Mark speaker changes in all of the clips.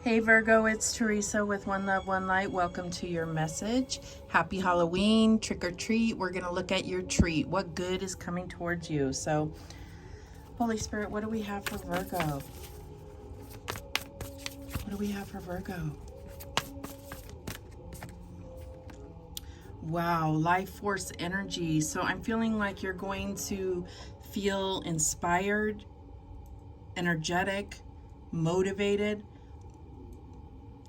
Speaker 1: Hey Virgo, it's Teresa with One Love, One Light. Welcome to your message. Happy Halloween, trick or treat. We're going to look at your treat. What good is coming towards you? So, Holy Spirit, what do we have for Virgo? What do we have for Virgo? Wow, life force energy. So I'm feeling like you're going to feel inspired, energetic, motivated,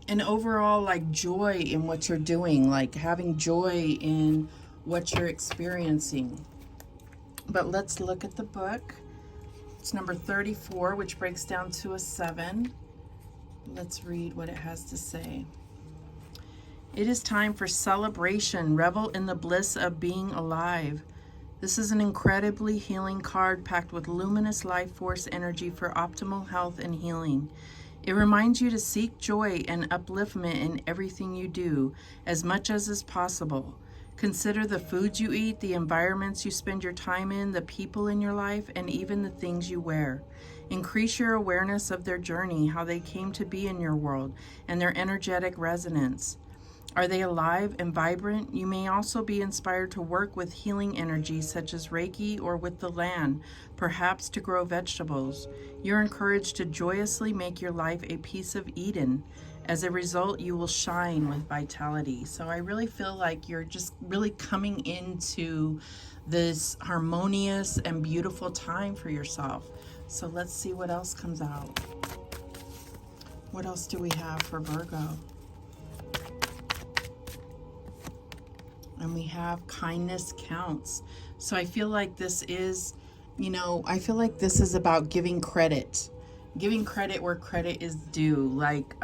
Speaker 1: and overall like joy in what you're doing, like having joy in what you're experiencing. But let's look at the book. It's number 34, which breaks down to a 7. Let's read what it has to say. It is time for celebration. Revel in the bliss of being alive. This is an incredibly healing card packed with luminous life force energy for optimal health and healing. It reminds you to seek joy and upliftment in everything you do, as much as is possible. Consider the foods you eat, the environments you spend your time in, the people in your life, and even the things you wear. Increase your awareness of their journey, how they came to be in your world, and their energetic resonance. Are they alive and vibrant? You may also be inspired to work with healing energies such as Reiki or with the land, perhaps to grow vegetables. You're encouraged to joyously make your life a piece of Eden. As a result, you will shine with vitality. So I really feel like you're just really coming into this harmonious and beautiful time for yourself. So let's see what else comes out. What else do we have for Virgo? And we have kindness counts. So I feel like this is, I feel like this is about giving credit where credit is due, like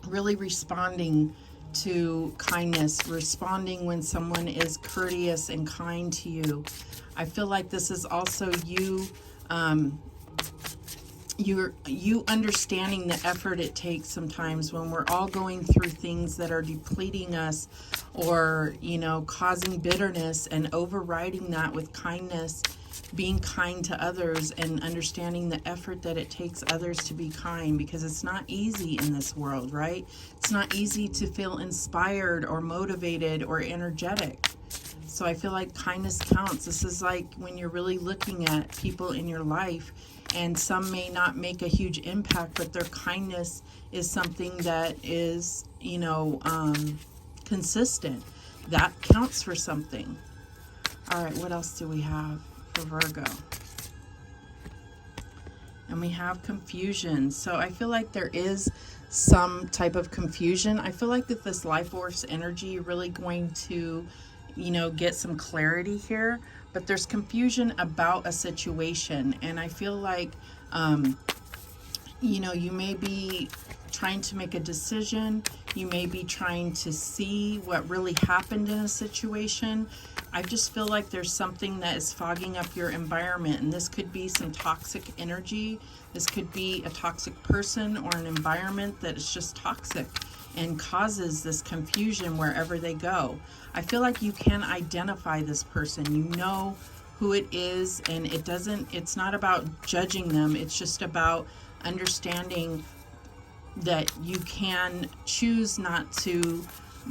Speaker 1: really responding to kindness, responding when someone is courteous and kind to you. I feel like this is also you you understanding the effort it takes sometimes when we're all going through things that are depleting us or, causing bitterness, and overriding that with kindness, being kind to others, and understanding the effort that it takes others to be kind, because it's not easy in this world, right? It's not easy to feel inspired or motivated or energetic. So I feel like kindness counts. This is like when you're really looking at people in your life, and some may not make a huge impact, but their kindness is something that is, consistent. That counts for something. All right, what else do we have for Virgo? And we have confusion. So I feel like there is some type of confusion. I feel like that this life force energy, you're really going to get some clarity here, but there's confusion about a situation. And I feel like, you may be trying to make a decision. You may be trying to see what really happened in a situation. I just feel like there's something that is fogging up your environment, and this could be some toxic energy. This could be a toxic person or an environment that is just toxic and causes this confusion wherever they go. I feel like you can identify this person. You know who it is, and it's not about judging them. It's just about understanding that you can choose not to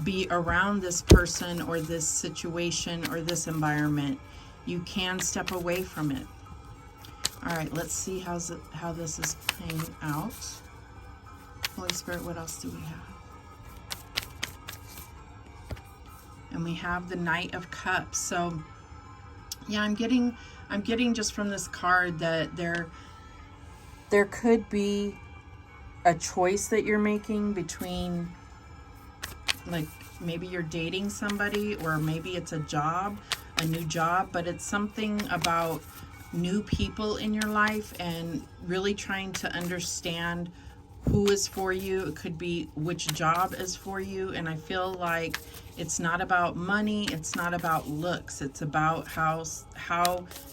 Speaker 1: be around this person or this situation or this environment. You can step away from it. All right, let's see how this is playing out. Holy Spirit, what else do we have? And we have the Knight of Cups. So yeah, I'm getting just from this card that there could be a choice that you're making between, like, maybe you're dating somebody, or maybe it's a new job, but it's something about new people in your life and really trying to understand who is for you. It could be which job is for you. And I feel like it's not about money. It's not about looks. It's about how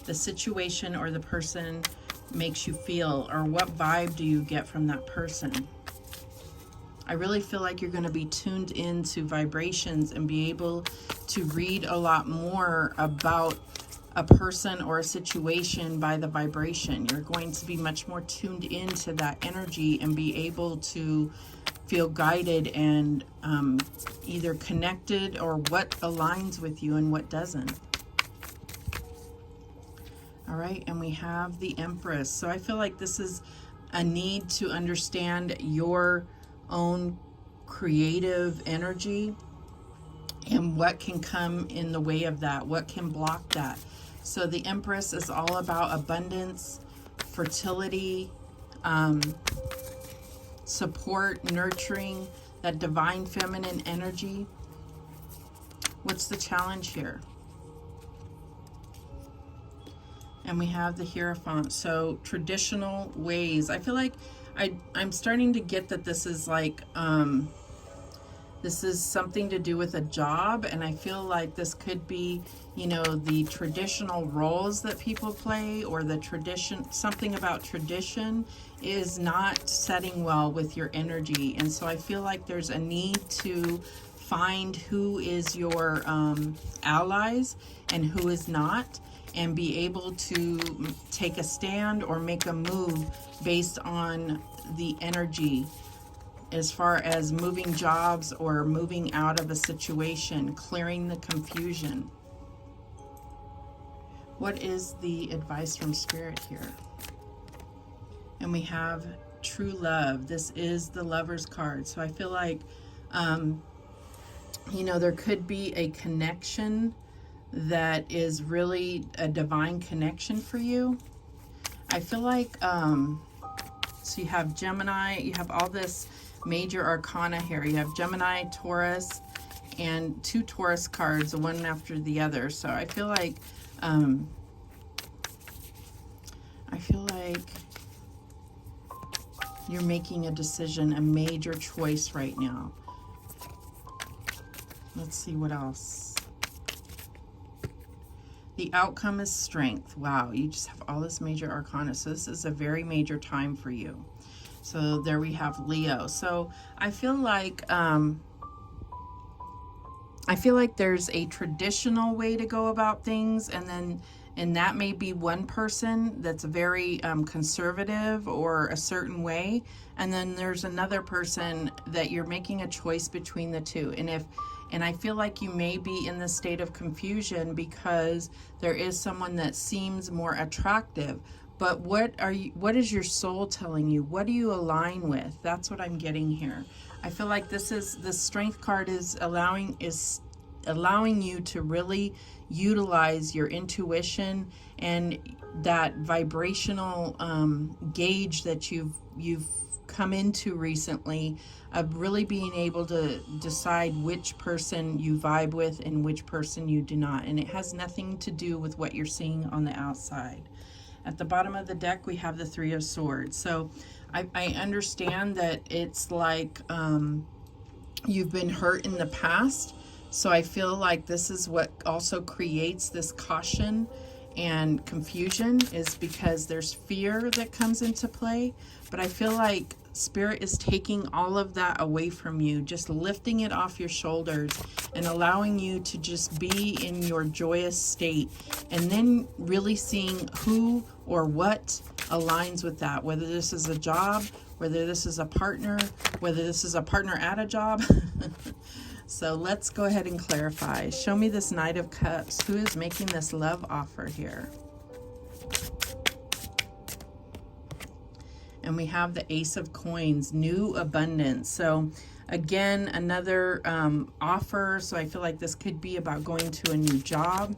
Speaker 1: the situation or the person makes you feel, or what vibe do you get from that person. I really feel like you're going to be tuned into vibrations and be able to read a lot more about a person or a situation by the vibration. You're going to be much more tuned into that energy and be able to feel guided and either connected, or what aligns with you and what doesn't. All right, and we have the Empress. So I feel like this is a need to understand your own creative energy and what can come in the way of that, what can block that. So the Empress is all about abundance, fertility, support, nurturing, that divine feminine energy. What's the challenge here? And we have the Hierophant. So traditional ways. I feel like I'm starting to get that this is like, this is something to do with a job, and I feel like this could be, you know, the traditional roles that people play, or the tradition, something about tradition is not setting well with your energy. And so I feel like there's a need to find who is your allies and who is not, and be able to take a stand or make a move based on the energy, as far as moving jobs or moving out of a situation, clearing the confusion. What is the advice from Spirit here? And we have true love. This is the Lover's card. So I feel like, you know, there could be a connection that is really a divine connection for you. I feel like, so you have Gemini, you have all this major arcana here. You have Gemini, Taurus, and 2 Taurus cards, one after the other. So I feel like you're making a decision, a major choice right now. Let's see what else. The outcome is strength. Wow, you just have all this major arcana. So this is a very major time for you. So there we have Leo. So I feel like there's a traditional way to go about things, and that may be one person that's very conservative or a certain way, and then there's another person that you're making a choice between the two. And I feel like you may be in this state of confusion because there is someone that seems more attractive. But what is your soul telling you? What do you align with? That's what I'm getting here. I feel like the Strength card is allowing you to really utilize your intuition and that vibrational gauge that you've come into recently, of really being able to decide which person you vibe with and which person you do not. And it has nothing to do with what you're seeing on the outside. At the bottom of the deck, we have the 3 of Swords. So I understand that it's like you've been hurt in the past. So I feel like this is what also creates this caution and confusion, is because there's fear that comes into play. But I feel like Spirit is taking all of that away from you, just lifting it off your shoulders and allowing you to just be in your joyous state, and then really seeing who or what aligns with that, whether this is a job, whether this is a partner, whether this is a partner at a job. So let's go ahead and clarify. Show me this Knight of Cups. Who is making this love offer here? And we have the Ace of Coins, new abundance. So again, another offer. So I feel like this could be about going to a new job.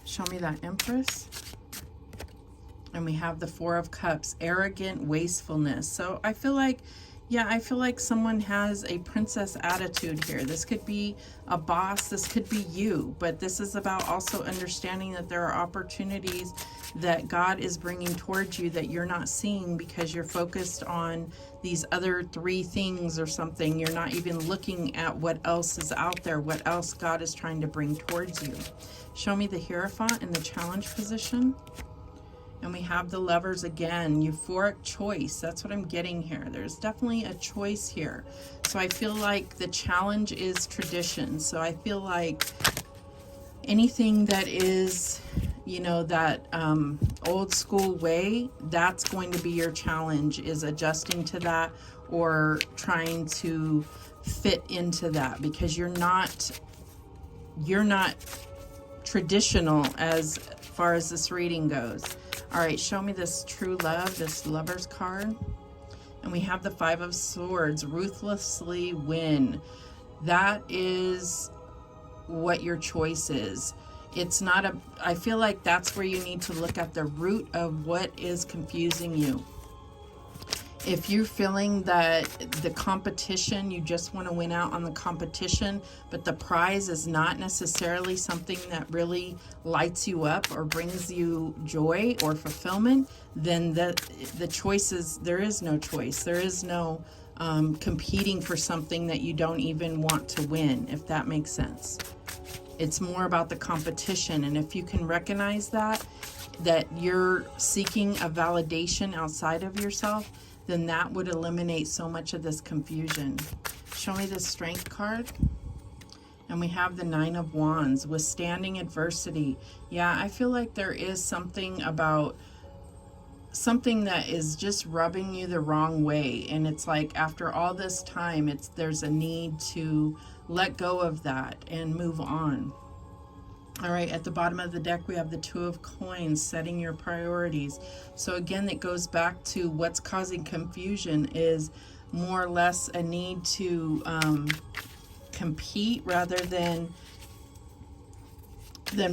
Speaker 1: Show me that Empress. And we have the 4 of Cups, arrogant wastefulness. So I feel like, yeah, I feel like someone has a princess attitude here. This could be a boss, this could be you, but this is about also understanding that there are opportunities that God is bringing towards you that you're not seeing because you're focused on these other 3 things or something. You're not even looking at what else is out there, what else God is trying to bring towards you. Show me the Hierophant in the challenge position. And we have the Lovers again, euphoric choice. That's what I'm getting here. There's definitely a choice here. So I feel like the challenge is tradition. So I feel like anything that is, you know, that old school way, that's going to be your challenge, is adjusting to that or trying to fit into that, because you're not traditional as far as this reading goes. All right, show me this true love, this Lover's card. And we have the Five of Swords, ruthlessly win. That is what your choice is. It's not a, I feel like that's where you need to look at the root of what is confusing you. If you're feeling that the competition, you just want to win out on the competition, but the prize is not necessarily something that really lights you up or brings you joy or fulfillment, then the choice is, there is no choice. There is no competing for something that you don't even want to win, if that makes sense. It's more about the competition. And if you can recognize that you're seeking a validation outside of yourself, then that would eliminate so much of this confusion. Show me the Strength card. And we have the Nine of Wands, withstanding adversity. Yeah, I feel like there is something about something that is just rubbing you the wrong way. And it's like after all this time, there's a need to let go of that and move on. All right, at the bottom of the deck, we have the Two of Coins, setting your priorities. So again, it goes back to what's causing confusion is more or less a need to compete rather than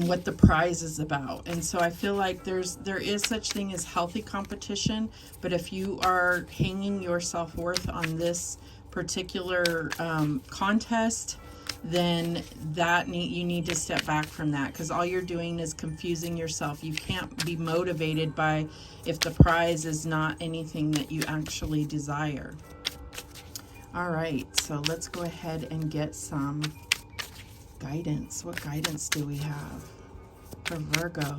Speaker 1: what the prize is about. And so I feel like there is such thing as healthy competition, but if you are hanging your self-worth on this particular contest, then you need to step back from that, because all you're doing is confusing yourself. You can't be motivated by if the prize is not anything that you actually desire. All right, so let's go ahead and get some guidance. What guidance do we have for Virgo?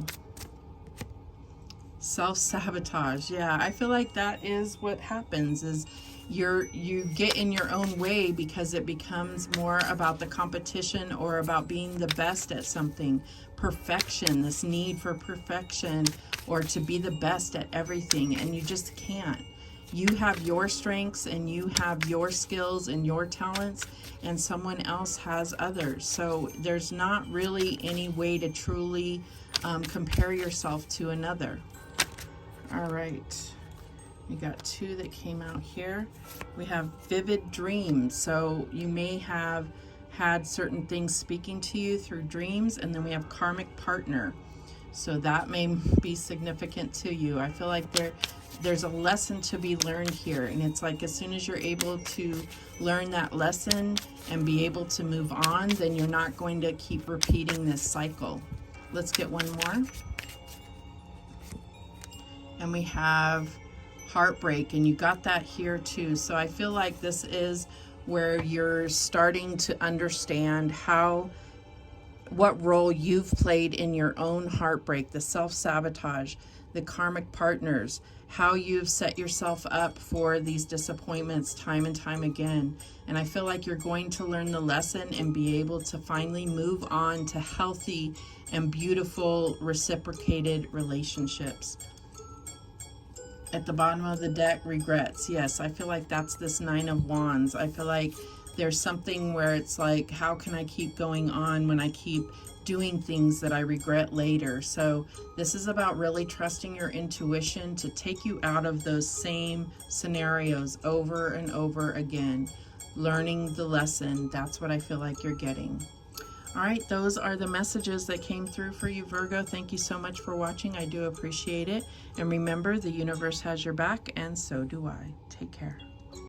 Speaker 1: Self-sabotage. Yeah, I feel like that is what happens, is you get in your own way because it becomes more about the competition or about being the best at something. Perfection, this need for perfection or to be the best at everything, and you just can't. You have your strengths and you have your skills and your talents, and someone else has others. So there's not really any way to truly compare yourself to another. All right. We got two that came out here. We have vivid dreams. So you may have had certain things speaking to you through dreams. And then we have karmic partner. So that may be significant to you. I feel like there's a lesson to be learned here. And it's like as soon as you're able to learn that lesson and be able to move on, then you're not going to keep repeating this cycle. Let's get one more. And we have heartbreak, and you got that here too. So I feel like this is where you're starting to understand what role you've played in your own heartbreak, the self-sabotage, the karmic partners, how you've set yourself up for these disappointments time and time again. And I feel like you're going to learn the lesson and be able to finally move on to healthy and beautiful reciprocated relationships. At the bottom of the deck, regrets. Yes, I feel like that's this Nine of Wands. I feel like there's something where it's like, how can I keep going on when I keep doing things that I regret later? So this is about really trusting your intuition to take you out of those same scenarios over and over again. Learning the lesson, that's what I feel like you're getting. All right, those are the messages that came through for you, Virgo. Thank you so much for watching. I do appreciate it. And remember, the universe has your back, and so do I. Take care.